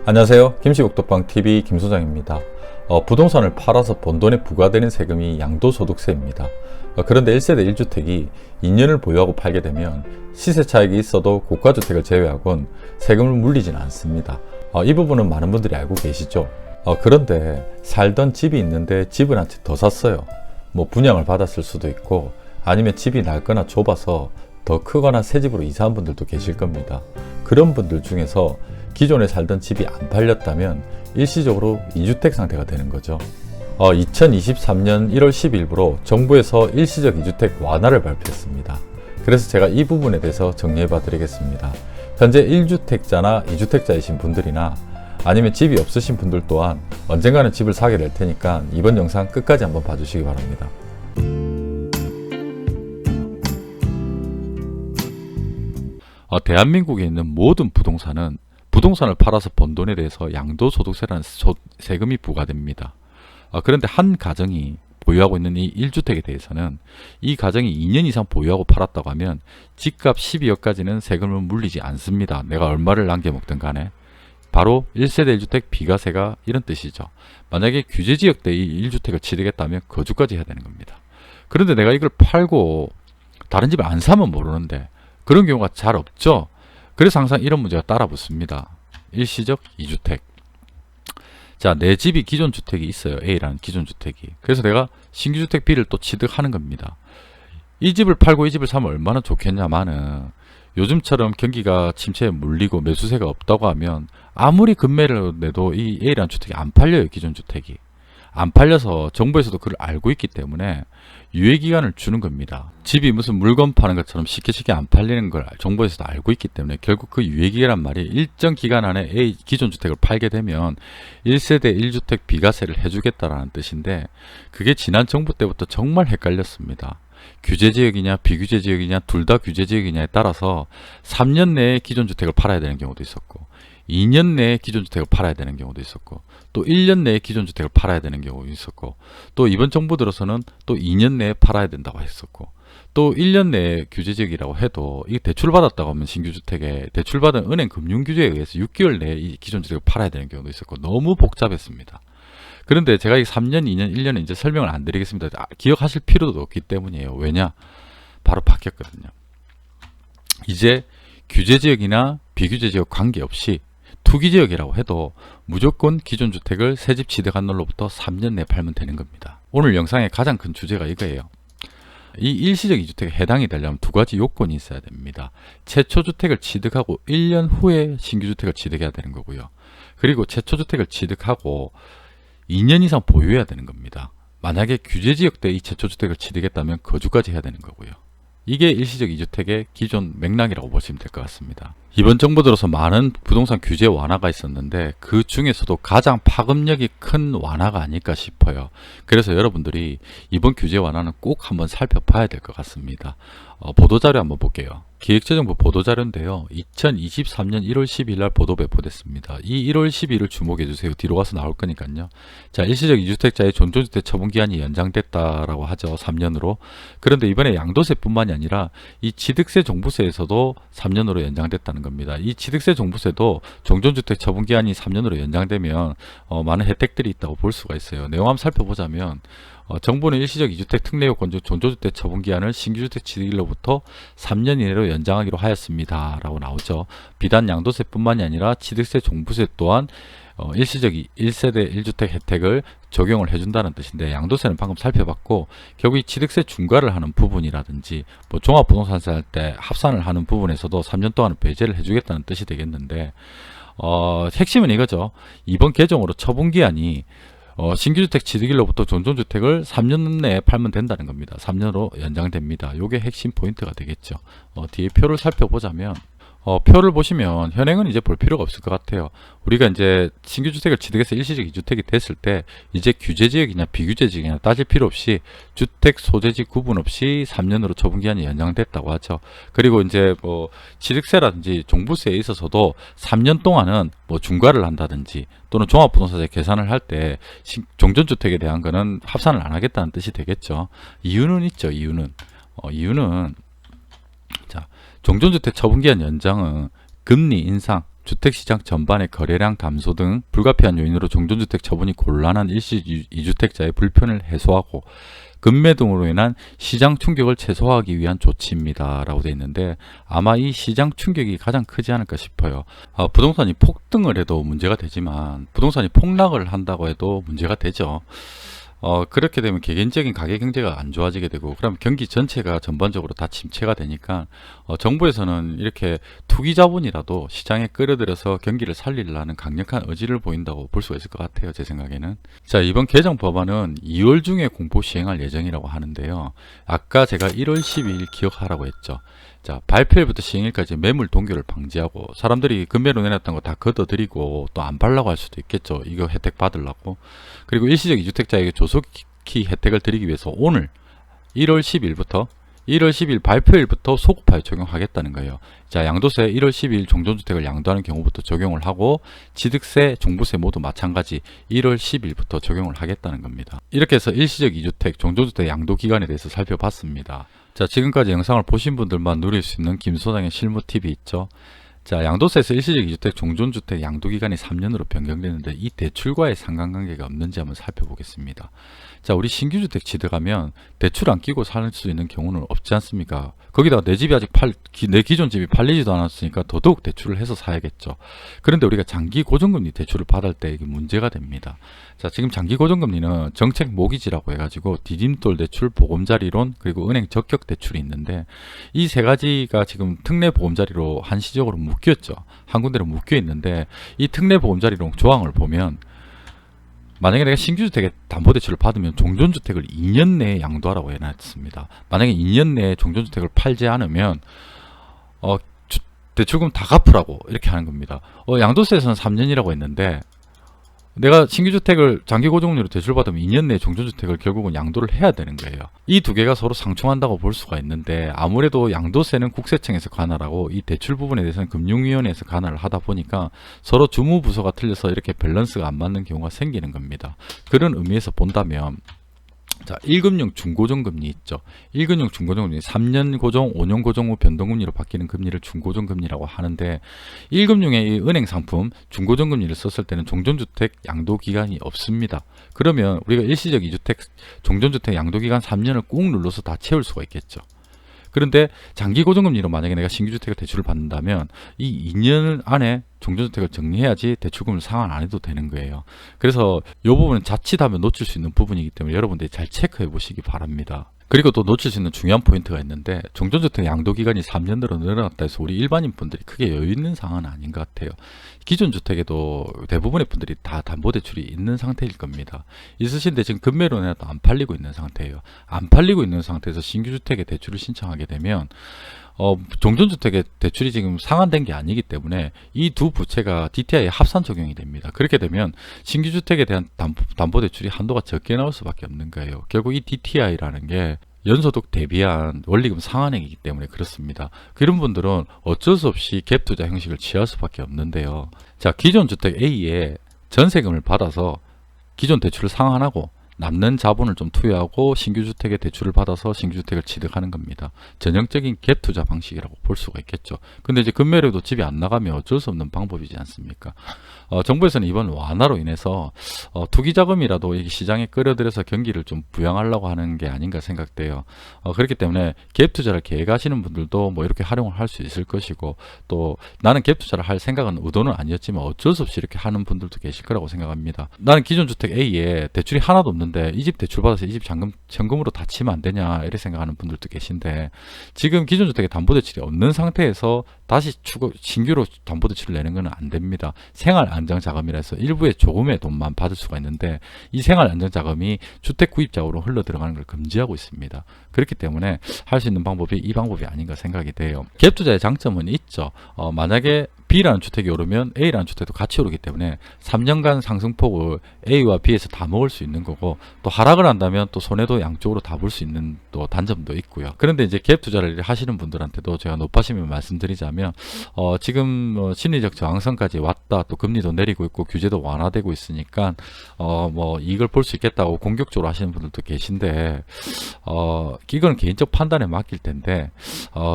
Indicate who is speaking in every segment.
Speaker 1: 안녕하세요. 김씨옥토방TV 김소장입니다. 부동산을 팔아서 번 돈에 부과되는 세금이 양도소득세입니다. 그런데 1세대 1주택이 2년을 보유하고 팔게 되면 시세 차익이 있어도 고가주택을 제외하곤 세금을 물리진 않습니다. 이 부분은 많은 분들이 알고 계시죠? 그런데 살던 집이 있는데 집을 한 채 더 샀어요. 분양을 받았을 수도 있고 아니면 집이 넓거나 좁아서 더 크거나 새 집으로 이사한 분들도 계실 겁니다. 그런 분들 중에서 기존에 살던 집이 안 팔렸다면 일시적으로 2주택 상태가 되는 거죠. 2023년 1월 10일부로 정부에서 일시적 2주택 완화를 발표했습니다. 그래서 제가 이 부분에 대해서 정리해 봐 드리겠습니다. 현재 1주택자나 2주택자이신 분들이나 아니면 집이 없으신 분들 또한 언젠가는 집을 사게 될 테니까 이번 영상 끝까지 한번 봐주시기 바랍니다. 대한민국에 있는 모든 부동산을 팔아서 번 돈에 대해서 양도소득세라는 세금이 부과됩니다. 그런데 한 가정이 보유하고 있는 이 1주택에 대해서는 이 가정이 2년 이상 보유하고 팔았다고 하면 집값 12억까지는 세금을 물리지 않습니다. 내가 얼마를 남겨먹든 간에. 바로 1세대 1주택 비과세가 이런 뜻이죠. 만약에 규제지역대 이 1주택을 취득했다면 거주까지 해야 되는 겁니다. 그런데 내가 이걸 팔고 다른 집을 안 사면 모르는데 그런 경우가 잘 없죠. 그래서 항상 이런 문제가 따라붙습니다. 일시적 2주택. 자, 내 집이 기존 주택이 있어요. A라는 기존 주택이. 그래서 내가 신규주택 B를 또 취득하는 겁니다. 이 집을 팔고 이 집을 사면 얼마나 좋겠냐마는 요즘처럼 경기가 침체에 물리고 매수세가 없다고 하면 아무리 급매를 내도 이 A라는 주택이 안 팔려요. 기존 주택이. 안 팔려서 정부에서도 그걸 알고 있기 때문에 유예기간을 주는 겁니다. 집이 무슨 물건 파는 것처럼 쉽게 안 팔리는 걸 정부에서도 알고 있기 때문에 결국 그 유예기간이란 말이 일정 기간 안에 A 기존 주택을 팔게 되면 1세대 1주택 비과세를 해주겠다라는 뜻인데 그게 지난 정부 때부터 정말 헷갈렸습니다. 규제지역이냐 비규제지역이냐 둘 다 규제지역이냐에 따라서 3년 내에 기존 주택을 팔아야 되는 경우도 있었고 2년 내에 기존 주택을 팔아야 되는 경우도 있었고 또 1년 내에 기존 주택을 팔아야 되는 경우도 있었고 또 이번 정부 들어서는 또 2년 내에 팔아야 된다고 했었고 또 1년 내에 규제지역이라고 해도 이게 대출받았다고 하면 신규주택에 대출받은 은행 금융규제에 의해서 6개월 내에 이 기존 주택을 팔아야 되는 경우도 있었고 너무 복잡했습니다. 그런데 제가 이 3년, 2년, 1년은 이제 설명을 안 드리겠습니다. 기억하실 필요도 없기 때문이에요. 왜냐? 바로 바뀌었거든요. 이제 규제지역이나 비규제지역 관계없이 투기지역이라고 해도 무조건 기존 주택을 새집 취득한 날로부터 3년 내에 팔면 되는 겁니다. 오늘 영상의 가장 큰 주제가 이거예요. 이 일시적 2주택에 해당이 되려면 두 가지 요건이 있어야 됩니다. 최초 주택을 취득하고 1년 후에 신규 주택을 취득해야 되는 거고요. 그리고 최초 주택을 취득하고 2년 이상 보유해야 되는 겁니다. 만약에 규제지역 때 이 최초 주택을 취득했다면 거주까지 해야 되는 거고요. 이게 일시적 2주택의 기존 맥락이라고 보시면 될 것 같습니다. 이번 정부 들어서 많은 부동산 규제 완화가 있었는데 그 중에서도 가장 파급력이 큰 완화가 아닐까 싶어요. 그래서 여러분들이 이번 규제 완화는 꼭 한번 살펴봐야 될 것 같습니다. 보도자료 한번 볼게요. 기획재정부 보도자료인데요. 2023년 1월 10일 날 보도 배포됐습니다. 이 1월 10일을 주목해 주세요. 뒤로 가서 나올 거니까요. 자, 일시적 2주택자의 존존주택 처분기한이 연장됐다라고 하죠. 3년으로. 그런데 이번에 양도세뿐만이 아니라 이 취득세 종부세에서도 3년으로 연장됐다는 겁니다. 이 취득세 종부세도 종존주택 처분기한이 3년으로 연장되면 많은 혜택들이 있다고 볼 수가 있어요. 내용 한번 살펴보자면 정부는 일시적 2주택 특례요건 중 존존주택 처분기한을 신규주택 취득일로부터 3년 이내로 연장하기로 하였습니다. 라고 나오죠. 비단 양도세뿐만이 아니라 취득세 종부세 또한 일시적 1세대 1주택 혜택을 적용을 해준다는 뜻인데 양도세는 방금 살펴봤고 결국 이 취득세 중과를 하는 부분이라든지 종합부동산세 할 때 합산을 하는 부분에서도 3년 동안 배제를 해주겠다는 뜻이 되겠는데 핵심은 이거죠. 이번 개정으로 처분기한이 신규주택 취득일로부터 존존주택을 3년 내에 팔면 된다는 겁니다. 3년으로 연장됩니다. 이게 핵심 포인트가 되겠죠. 뒤에 표를 살펴보자면 표를 보시면 현행은 이제 볼 필요가 없을 것 같아요. 우리가 이제 신규주택을 취득해서 일시적 2주택이 됐을 때 이제 규제지역이냐 비규제지역이냐 따질 필요 없이 주택 소재지 구분 없이 3년으로 처분기한이 연장됐다고 하죠. 그리고 이제 취득세라든지 종부세에 있어서도 3년 동안은 중과를 한다든지 또는 종합부동산세 계산을 할 때 종전주택에 대한 거는 합산을 안 하겠다는 뜻이 되겠죠. 이유는 있죠. 이유는 자, 종전주택 처분기한 연장은 금리 인상, 주택시장 전반의 거래량 감소 등 불가피한 요인으로 종전주택 처분이 곤란한 일시 2주택자의 불편을 해소하고 급매 등으로 인한 시장 충격을 최소화하기 위한 조치입니다 라고 되어 있는데, 아마 이 시장 충격이 가장 크지 않을까 싶어요. 부동산이 폭등을 해도 문제가 되지만 부동산이 폭락을 한다고 해도 문제가 되죠. 그렇게 되면 개개인적인 가계 경제가 안 좋아지게 되고, 그럼 경기 전체가 전반적으로 다 침체가 되니까 정부에서는 이렇게 투기 자본이라도 시장에 끌어들여서 경기를 살리려는 강력한 의지를 보인다고 볼 수가 있을 것 같아요, 제 생각에는. 자, 이번 개정 법안은 2월 중에 공포 시행할 예정이라고 하는데요. 아까 제가 1월 12일 기억하라고 했죠. 자, 발표일부터 시행일까지 매물 동결을 방지하고, 사람들이 금매로 내놨던 거 다 걷어들이고 또 안 팔라고 할 수도 있겠죠. 이거 혜택 받으려고. 그리고 일시적 2주택자에게 조속히 혜택을 드리기 위해서 오늘 1월 10일 발표일부터 소급하여 적용하겠다는 거예요. 자, 양도세 1월 12일 종전주택을 양도하는 경우부터 적용을 하고, 취득세, 종부세 모두 마찬가지 1월 10일부터 적용을 하겠다는 겁니다. 이렇게 해서 일시적 2주택, 종전주택 양도 기간에 대해서 살펴봤습니다. 자, 지금까지 영상을 보신 분들만 누릴 수 있는 김 소장의 실무 팁이 있죠. 자, 양도세에서 일시적 2주택, 종전주택 양도기간이 3년으로 변경되는데 이 대출과의 상관관계가 없는지 한번 살펴보겠습니다. 자, 우리 신규주택 취득하면 대출 안 끼고 살 수 있는 경우는 없지 않습니까? 거기다가 내 집이 아직 내 기존 집이 팔리지도 않았으니까 더더욱 대출을 해서 사야겠죠. 그런데 우리가 장기 고정금리 대출을 받을 때 이게 문제가 됩니다. 자, 지금 장기 고정금리는 정책 모기지라고 해가지고 디딤돌 대출, 보금자리론, 그리고 은행 적격 대출이 있는데, 이 세 가지가 지금 특례 보금자리로 한시적으로 묶였죠. 한 군데로 묶여 있는데, 이 특례 보금자리론 조항을 보면 만약에 내가 신규주택에 담보대출을 받으면 종전주택을 2년 내에 양도하라고 해놨습니다. 만약에 2년 내에 종전주택을 팔지 않으면 대출금 다 갚으라고 이렇게 하는 겁니다. 양도세에서는 3년이라고 했는데, 내가 신규주택을 장기고정률로 대출받으면 2년 내에 종전주택을 결국은 양도를 해야 되는 거예요. 이 두 개가 서로 상충한다고 볼 수가 있는데, 아무래도 양도세는 국세청에서 관할하고 이 대출 부분에 대해서는 금융위원회에서 관할을 하다 보니까 서로 주무부서가 틀려서 이렇게 밸런스가 안 맞는 경우가 생기는 겁니다. 그런 의미에서 본다면, 자, 1금융 중고정금리 있죠. 1금융 중고정금리 3년 고정, 5년 고정 후 변동금리로 바뀌는 금리를 중고정금리라고 하는데, 1금융의 이 은행 상품 중고정금리를 썼을 때는 종전주택 양도기간이 없습니다. 그러면 우리가 일시적 2주택 종전주택 양도기간 3년을 꾹 눌러서 다 채울 수가 있겠죠. 그런데 장기 고정금리로 만약에 내가 신규주택을 대출을 받는다면 이 2년 안에 종전주택을 정리해야지 대출금을 상환 안 해도 되는 거예요. 그래서 이 부분은 자칫하면 놓칠 수 있는 부분이기 때문에 여러분들이 잘 체크해 보시기 바랍니다. 그리고 또 놓칠 수 있는 중요한 포인트가 있는데, 종전주택 양도기간이 3년으로 늘어났다 해서 우리 일반인 분들이 크게 여유 있는 상황은 아닌 것 같아요. 기존 주택에도 대부분의 분들이 다 담보대출이 있는 상태일 겁니다. 있으신데 지금 급매로 내도 안 팔리고 있는 상태예요. 안 팔리고 있는 상태에서 신규주택에 대출을 신청하게 되면 종전주택의 대출이 지금 상환된 게 아니기 때문에 이 두 부채가 DTI에 합산 적용이 됩니다. 그렇게 되면 신규주택에 대한 담보대출이 한도가 적게 나올 수밖에 없는 거예요. 결국 이 DTI라는 게 연소득 대비한 원리금 상환액이기 때문에 그렇습니다. 그런 분들은 어쩔 수 없이 갭투자 형식을 취할 수밖에 없는데요. 자, 기존 주택 A에 전세금을 받아서 기존 대출을 상환하고 남는 자본을 좀 투여하고 신규주택에 대출을 받아서 신규주택을 취득하는 겁니다. 전형적인 갭 투자 방식이라고 볼 수가 있겠죠. 근데 이제 급매로도 집이 안 나가면 어쩔 수 없는 방법이지 않습니까? 정부에서는 이번 완화로 인해서 투기 자금이라도 이 시장에 끌어들여서 경기를 좀 부양하려고 하는 게 아닌가 생각돼요. 그렇기 때문에 갭 투자를 계획하시는 분들도 뭐 이렇게 활용을 할 수 있을 것이고, 또 나는 갭 투자를 할 생각은 의도는 아니었지만 어쩔 수 없이 이렇게 하는 분들도 계실 거라고 생각합니다. 나는 기존 주택 A에 대출이 하나도 없는데 이 집 대출 받아서 이 집 현금으로 다 치면 안 되냐 이렇게 생각하는 분들도 계신데, 지금 기존 주택에 담보대출이 없는 상태에서 다시 신규로 담보대출을 내는 건 안 됩니다. 생활안정자금이라 해서 일부의 조금의 돈만 받을 수가 있는데, 이 생활안정자금이 주택 구입자금으로 흘러 들어가는 걸 금지하고 있습니다. 그렇기 때문에 할 수 있는 방법이 이 방법이 아닌가 생각이 돼요. 갭투자의 장점은 있죠. 만약에 B라는 주택이 오르면 A라는 주택도 같이 오르기 때문에 3년간 상승폭을 A와 B에서 다 먹을 수 있는 거고, 또 하락을 한다면 또 손해도 양쪽으로 다 볼 수 있는 또 단점도 있고요. 그런데 이제 갭 투자를 하시는 분들한테도 제가 높아심을 말씀드리자면 지금 심리적 저항선까지 왔다, 또 금리도 내리고 있고 규제도 완화되고 있으니까 뭐 이걸 볼 수 있겠다고 공격적으로 하시는 분들도 계신데 이건 개인적 판단에 맡길 텐데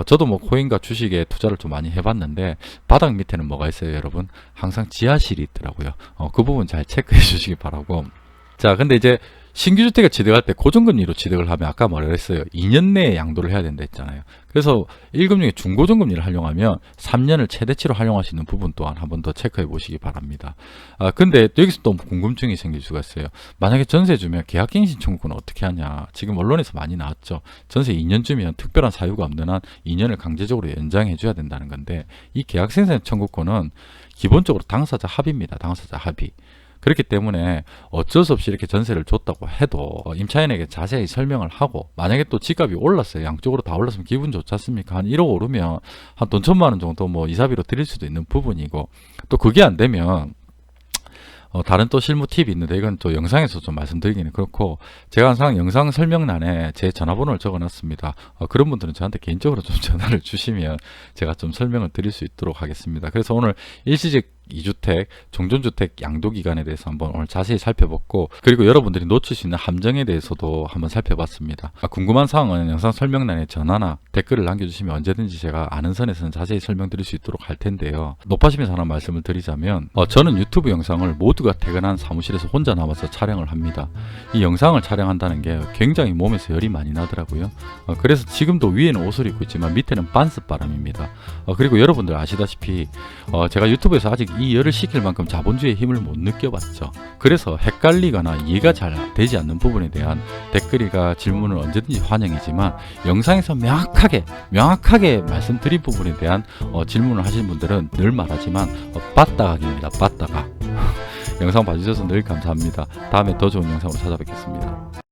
Speaker 1: 저도 뭐 코인과 주식에 투자를 좀 많이 해봤는데 바닥 밑에는 뭐가 있어요, 여러분? 항상 지하실이 있더라고요. 그 부분 잘 체크해 주시기 바라고. 자, 근데 이제 신규 주택을 취득할 때 고정금리로 취득을 하면 아까 뭐라 그랬어요? 2년 내에 양도를 해야 된다 했잖아요. 그래서 1금융의 중고정금리를 활용하면 3년을 최대치로 활용할 수 있는 부분 또한 한 번 더 체크해 보시기 바랍니다. 근데 여기서 또 궁금증이 생길 수가 있어요. 만약에 전세 주면 계약갱신 청구권은 어떻게 하냐? 지금 언론에서 많이 나왔죠. 전세 2년 주면 특별한 사유가 없는 한 2년을 강제적으로 연장해 줘야 된다는 건데, 이 계약갱신 청구권은 기본적으로 당사자 합의입니다. 당사자 합의. 그렇기 때문에 어쩔 수 없이 이렇게 전세를 줬다고 해도 임차인에게 자세히 설명을 하고, 만약에 또 집값이 올랐어요. 양쪽으로 다 올랐으면 기분 좋지 않습니까? 한 1억 오르면 한 돈 1,000만 원 정도 뭐 이사비로 드릴 수도 있는 부분이고, 또 그게 안 되면 다른 또 실무 팁이 있는데, 이건 또 영상에서 좀 말씀드리기는 그렇고, 제가 항상 영상 설명란에 제 전화번호를 적어 놨습니다. 그런 분들은 저한테 개인적으로 좀 전화를 주시면 제가 좀 설명을 드릴 수 있도록 하겠습니다. 그래서 오늘 일시적 2주택, 종전주택 양도기간에 대해서 한번 오늘 자세히 살펴봤고, 그리고 여러분들이 놓칠 수 있는 함정에 대해서도 한번 살펴봤습니다. 궁금한 사항은 영상 설명란에 전화나 댓글을 남겨주시면 언제든지 제가 아는 선에서는 자세히 설명드릴 수 있도록 할 텐데요. 높아심에서 하나 말씀을 드리자면, 저는 유튜브 영상을 모두가 퇴근한 사무실에서 혼자 남아서 촬영을 합니다. 이 영상을 촬영한다는 게 굉장히 몸에서 열이 많이 나더라고요. 그래서 지금도 위에는 옷을 입고 있지만 밑에는 반스바람입니다. 그리고 여러분들 아시다시피 제가 유튜브에서 아직 이 열을 식힐 만큼 자본주의의 힘을 못 느껴봤죠. 그래서 헷갈리거나 이해가 잘 되지 않는 부분에 대한 댓글이나 질문은 언제든지 환영이지만, 영상에서 명확하게 말씀드린 부분에 대한 질문을 하시는 분들은 늘 말하지만 빠따각입니다. 빠따각. 영상 봐주셔서 늘 감사합니다. 다음에 더 좋은 영상으로 찾아뵙겠습니다.